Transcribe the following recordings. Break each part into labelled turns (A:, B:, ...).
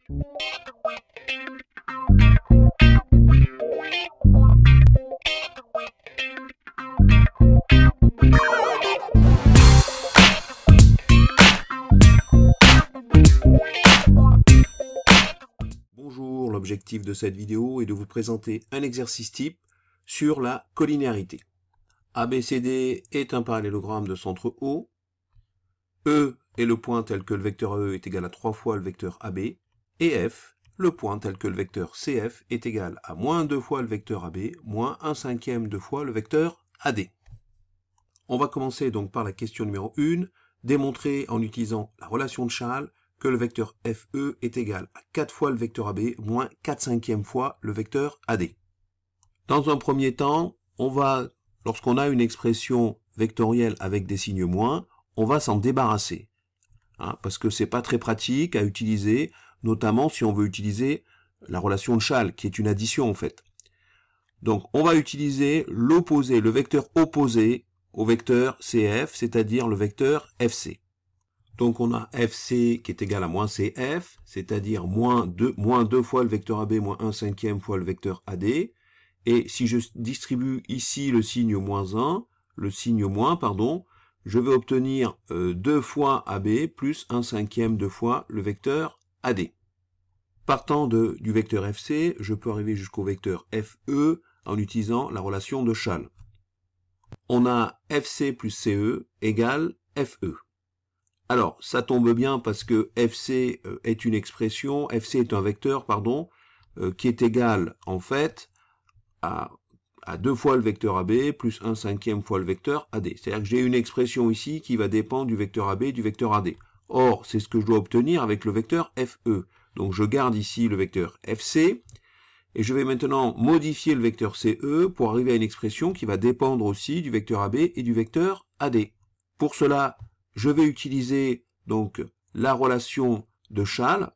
A: Bonjour, l'objectif de cette vidéo est de vous présenter un exercice type sur la collinéarité. ABCD est un parallélogramme de centre O. E est le point tel que le vecteur AE est égal à 3 fois le vecteur AB. Et F, le point tel que le vecteur CF est égal à moins 2 fois le vecteur AB, moins 1/5 de fois le vecteur AD. On va commencer donc par la question numéro 1, démontrer en utilisant la relation de Schall que le vecteur FE est égal à 4 fois le vecteur AB moins 4/5 fois le vecteur AD. Dans un premier temps, lorsqu'on a une expression vectorielle avec des signes moins, on va s'en débarrasser. Parce que c'est pas très pratique à utiliser, notamment si on veut utiliser la relation de Schall, qui est une addition en fait. Donc on va utiliser l'opposé, le vecteur opposé au vecteur CF, c'est-à-dire le vecteur FC. Donc on a FC qui est égal à moins CF, c'est-à-dire moins 2 fois le vecteur AB moins 1/5 fois le vecteur AD. Et si je distribue ici le signe moins 1, le signe moins, pardon, je vais obtenir 2 fois AB plus 1/5 de fois le vecteur AD. Partant du vecteur FC, je peux arriver jusqu'au vecteur FE en utilisant la relation de Schall. On a FC plus CE égale FE. Alors, ça tombe bien parce que FC est une expression, FC est un vecteur, pardon, qui est égal, en fait, à 2 fois le vecteur AB plus 1/5 fois le vecteur AD. C'est-à-dire que j'ai une expression ici qui va dépendre du vecteur AB et du vecteur AD. Or, c'est ce que je dois obtenir avec le vecteur FE. Donc, je garde ici le vecteur FC, et je vais maintenant modifier le vecteur CE pour arriver à une expression qui va dépendre aussi du vecteur AB et du vecteur AD. Pour cela, je vais utiliser donc la relation de Schall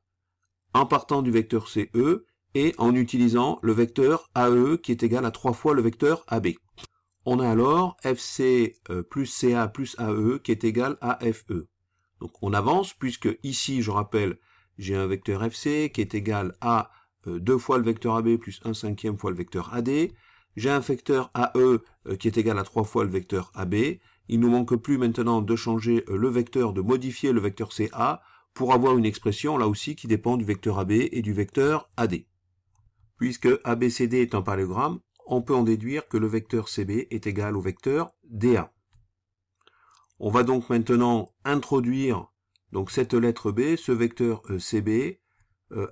A: en partant du vecteur CE et en utilisant le vecteur AE qui est égal à 3 fois le vecteur AB. On a alors FC plus CA plus AE qui est égal à FE. Donc on avance puisque ici, je rappelle, j'ai un vecteur FC qui est égal à 2 fois le vecteur AB plus 1/5 fois le vecteur AD. J'ai un vecteur AE qui est égal à 3 fois le vecteur AB. Il ne nous manque plus maintenant de changer le vecteur, de modifier le vecteur CA pour avoir une expression là aussi qui dépend du vecteur AB et du vecteur AD. Puisque ABCD est un parallélogramme, on peut en déduire que le vecteur CB est égal au vecteur DA. On va donc maintenant introduire donc cette lettre B, ce vecteur CB,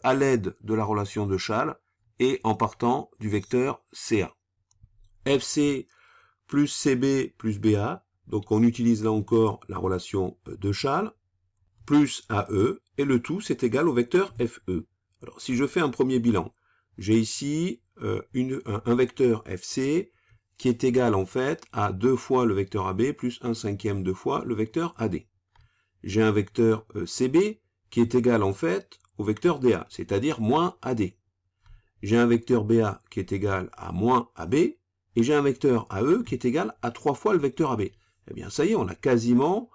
A: à l'aide de la relation de Schall et en partant du vecteur CA. FC plus CB plus BA, donc on utilise là encore la relation de Schall, plus AE, et le tout c'est égal au vecteur FE. Alors si je fais un premier bilan, j'ai ici un vecteur FC qui est égal en fait à 2 fois le vecteur AB plus 1/5 de fois le vecteur AD. J'ai un vecteur CB qui est égal en fait au vecteur DA, c'est-à-dire moins AD. J'ai un vecteur BA qui est égal à moins AB, et j'ai un vecteur AE qui est égal à 3 fois le vecteur AB. Eh bien ça y est, on est quasiment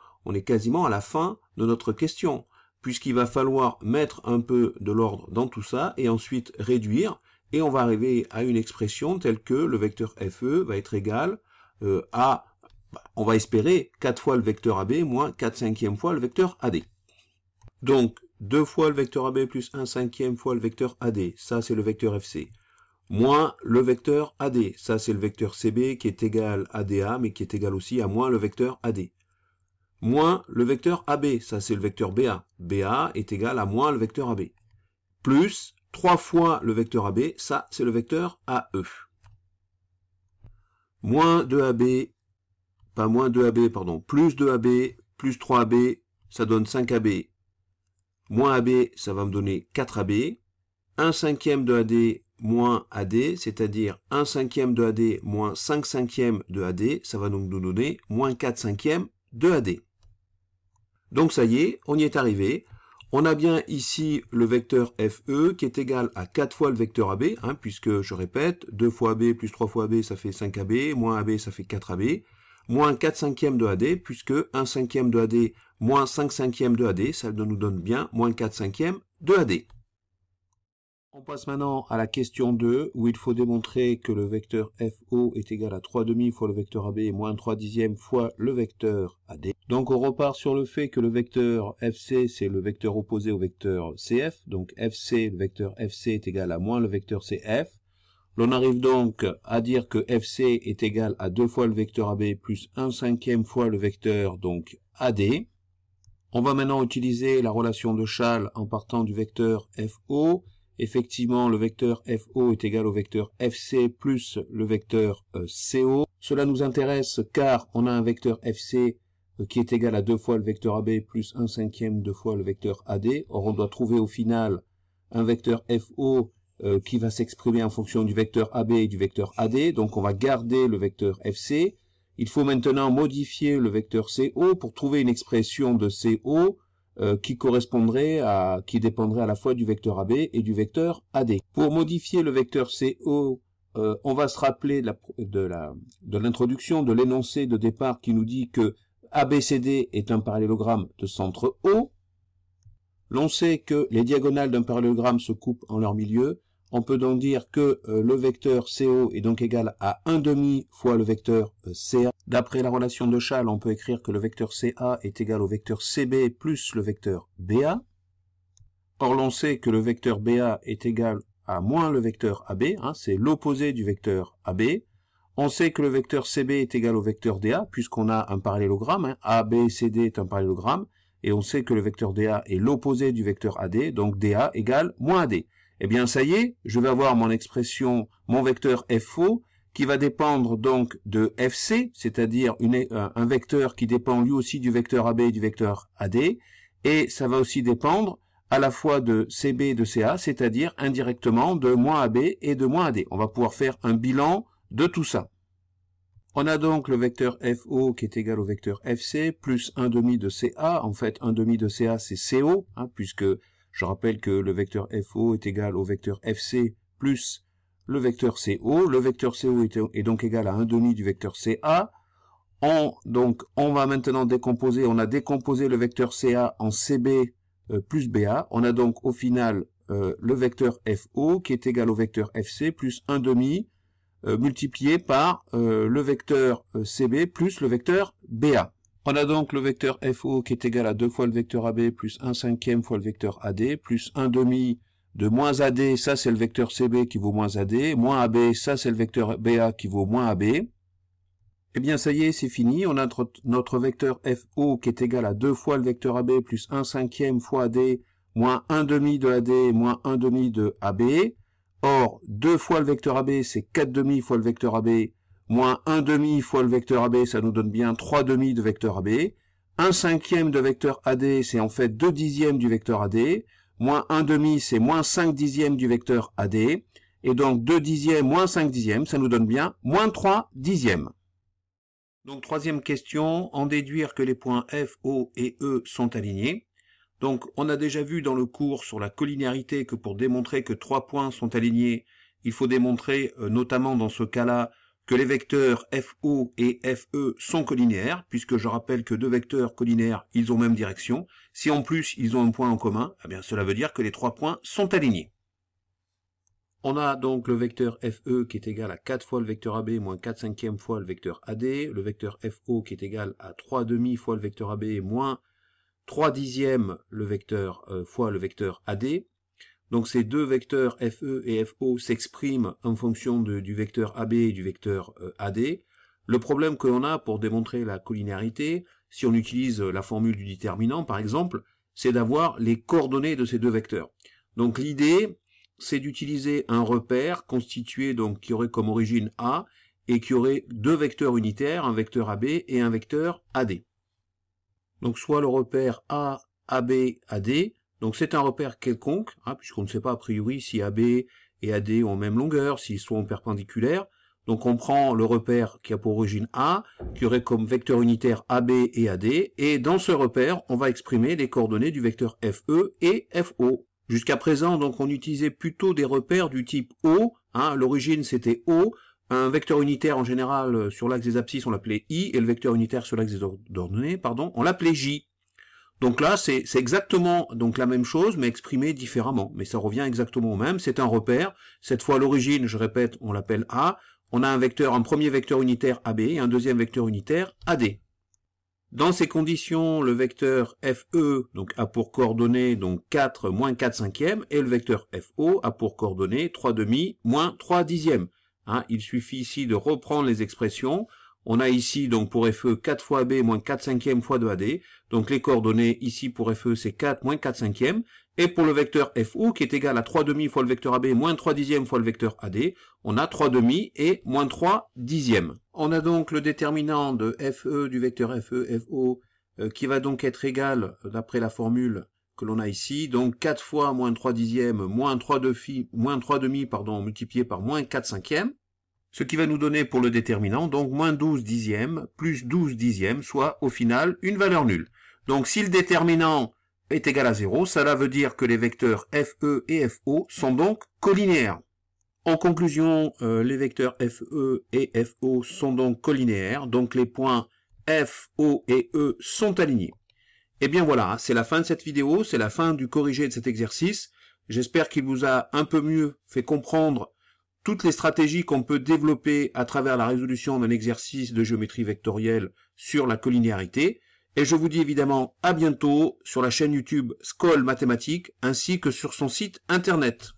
A: à la fin de notre question, puisqu'il va falloir mettre un peu de l'ordre dans tout ça, et ensuite réduire, et on va arriver à une expression telle que le vecteur FE va être égal à, on va espérer, 4 fois le vecteur AB moins 4/5 fois le vecteur AD. Donc, 2 fois le vecteur AB plus 1/5 fois le vecteur AD, ça c'est le vecteur FC, moins le vecteur AD, ça c'est le vecteur CB qui est égal à DA, mais qui est égal aussi à moins le vecteur AD, moins le vecteur AB, ça c'est le vecteur BA, BA est égal à moins le vecteur AB, plus 3 fois le vecteur AB, ça c'est le vecteur AE. Moins 2AB, pas moins 2AB, pardon, plus 2AB, plus 3AB, ça donne 5AB, moins AB, ça va me donner 4AB, 1/5 de AD moins AD, c'est-à-dire 1/5 de AD moins 5/5 de AD, ça va donc nous donner moins 4/5 de AD. Donc ça y est, on y est arrivé. On a bien ici le vecteur FE qui est égal à 4 fois le vecteur AB, puisque, je répète, 2 fois AB plus 3 fois AB, ça fait 5AB, moins AB, ça fait 4AB, moins 4/5 de AD, puisque 1/5 de AD moins 5/5 de AD, ça nous donne bien moins 4/5 de AD. On passe maintenant à la question 2, où il faut démontrer que le vecteur FO est égal à 3/2 fois le vecteur AB moins 3/10 fois le vecteur AD. Donc on repart sur le fait que le vecteur FC, c'est le vecteur opposé au vecteur CF. Donc FC, le vecteur FC est égal à moins le vecteur CF. L'on arrive donc à dire que FC est égal à 2 fois le vecteur AB plus 1/5 fois le vecteur donc AD. On va maintenant utiliser la relation de Schall en partant du vecteur FO. Effectivement, le vecteur FO est égal au vecteur FC plus le vecteur CO. Cela nous intéresse car on a un vecteur FC qui est égal à 2 fois le vecteur AB plus 1/5 2 fois le vecteur AD. Or, on doit trouver au final un vecteur FO qui va s'exprimer en fonction du vecteur AB et du vecteur AD. Donc, on va garder le vecteur FC. Il faut maintenant modifier le vecteur CO pour trouver une expression de CO qui dépendrait à la fois du vecteur AB et du vecteur AD. Pour modifier le vecteur CO, on va se rappeler de l'introduction, de l'énoncé de départ qui nous dit que ABCD est un parallélogramme de centre O. L'on sait que les diagonales d'un parallélogramme se coupent en leur milieu. On peut donc dire que le vecteur CO est donc égal à 1/2 fois le vecteur CA. D'après la relation de Schall, on peut écrire que le vecteur CA est égal au vecteur CB plus le vecteur BA. Or, l'on sait que le vecteur BA est égal à moins le vecteur AB, c'est l'opposé du vecteur AB. On sait que le vecteur CB est égal au vecteur DA, puisqu'on a un parallélogramme, ABCD est un parallélogramme, et on sait que le vecteur DA est l'opposé du vecteur AD, donc DA égale moins AD. Eh bien, ça y est, je vais avoir mon expression, mon vecteur FO, qui va dépendre donc de FC, c'est-à-dire un vecteur qui dépend lui aussi du vecteur AB et du vecteur AD, et ça va aussi dépendre à la fois de CB et de CA, c'est-à-dire indirectement de moins AB et de moins AD. On va pouvoir faire un bilan de tout ça. On a donc le vecteur FO qui est égal au vecteur FC plus 1/2 de CA. En fait, 1/2 de CA, c'est CO, puisque je rappelle que le vecteur FO est égal au vecteur FC plus le vecteur CO. Le vecteur CO est donc égal à 1/2 du vecteur CA. On va maintenant décomposer, on a décomposé le vecteur CA en CB plus BA. On a donc au final le vecteur FO qui est égal au vecteur FC plus 1/2 multiplié par le vecteur CB plus le vecteur BA. On a donc le vecteur FO qui est égal à 2 fois le vecteur AB plus 1/5 fois le vecteur AD plus 1/2 de moins AD, ça c'est le vecteur CB qui vaut moins AD, moins AB, ça c'est le vecteur BA qui vaut moins AB. Eh bien ça y est, c'est fini, on a notre vecteur FO qui est égal à 2 fois le vecteur AB plus 1/5 fois AD moins 1/2 de AD moins 1/2 de AB. Or, 2 fois le vecteur AB, c'est 4/2 fois le vecteur AB, moins 1/2 fois le vecteur AB, ça nous donne bien 3/2 de vecteur AB. 1/5 de vecteur AD, c'est en fait 2/10 du vecteur AD. Moins 1/2, c'est moins 5/10 du vecteur AD. Et donc 2/10 moins 5/10, ça nous donne bien moins 3/10. Donc troisième question, en déduire que les points F, O et E sont alignés. Donc on a déjà vu dans le cours sur la collinéarité que pour démontrer que 3 points sont alignés, il faut démontrer notamment dans ce cas-là que les vecteurs FO et FE sont collinéaires, puisque je rappelle que deux vecteurs collinéaires, ils ont même direction. Si en plus ils ont un point en commun, eh bien cela veut dire que les 3 points sont alignés. On a donc le vecteur FE qui est égal à 4 fois le vecteur AB moins 4/5 fois le vecteur AD, le vecteur FO qui est égal à 3/2 fois le vecteur AB moins 3/10 le vecteur fois le vecteur AD. Donc ces deux vecteurs FE et FO s'expriment en fonction du vecteur AB et du vecteur AD. Le problème que l'on a pour démontrer la collinéarité, si on utilise la formule du déterminant par exemple, c'est d'avoir les coordonnées de ces deux vecteurs. Donc l'idée, c'est d'utiliser un repère constitué donc qui aurait comme origine A et qui aurait deux vecteurs unitaires, un vecteur AB et un vecteur AD. Donc soit le repère A, AB, AD, donc c'est un repère quelconque, puisqu'on ne sait pas a priori si AB et AD ont même longueur, s'ils sont perpendiculaires. Donc on prend le repère qui a pour origine A, qui aurait comme vecteur unitaire AB et AD, et dans ce repère, on va exprimer les coordonnées du vecteur FE et FO. Jusqu'à présent, donc, on utilisait plutôt des repères du type O, l'origine c'était O, un vecteur unitaire en général sur l'axe des abscisses on l'appelait I, et le vecteur unitaire sur l'axe des ordonnées, on l'appelait J. Donc là, c'est exactement donc la même chose, mais exprimé différemment. Mais ça revient exactement au même. C'est un repère. Cette fois, à l'origine, je répète, on l'appelle A. On a un premier vecteur unitaire AB et un deuxième vecteur unitaire AD. Dans ces conditions, le vecteur FE donc, a pour coordonnées donc 4 moins 4 cinquièmes et le vecteur FO a pour coordonnées 3 demi moins 3 dixièmes. Il suffit ici de reprendre les expressions. On a ici donc pour FE 4 fois AB moins 4 cinquièmes fois 2 AD. Donc les coordonnées ici pour FE c'est 4 moins 4 cinquièmes. Et pour le vecteur FO qui est égal à 3 demi fois le vecteur AB moins 3 dixièmes fois le vecteur AD, on a 3 demi et moins 3 dixièmes. On a donc le déterminant de FE du vecteur FE, FO qui va donc être égal d'après la formule que l'on a ici. Donc 4 fois moins 3 dixièmes moins 3 demi multiplié par moins 4 cinquièmes. Ce qui va nous donner pour le déterminant, donc moins 12 dixièmes plus 12 dixièmes, soit au final une valeur nulle. Donc si le déterminant est égal à 0, cela veut dire que les vecteurs FE et FO sont donc collinéaires. En conclusion, les vecteurs FE et FO sont donc collinéaires, donc les points F, O et E sont alignés. Et bien voilà, c'est la fin de cette vidéo, c'est la fin du corrigé de cet exercice. J'espère qu'il vous a un peu mieux fait comprendre toutes les stratégies qu'on peut développer à travers la résolution d'un exercice de géométrie vectorielle sur la collinéarité. Et je vous dis évidemment à bientôt sur la chaîne YouTube Scol Mathématiques ainsi que sur son site internet.